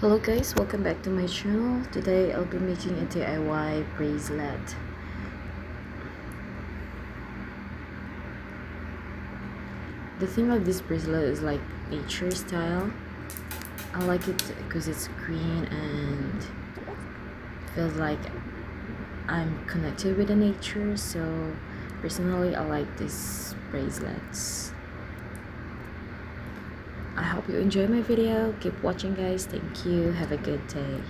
Hello guys, welcome back to my channel. Today I'll be making a DIY bracelet. The theme of this bracelet is like nature style. I like it because it's green and feels like I'm connected with the nature, so personally I like these bracelets. I hope you enjoy my video. Keep watching guys. Thank you. Have a good day.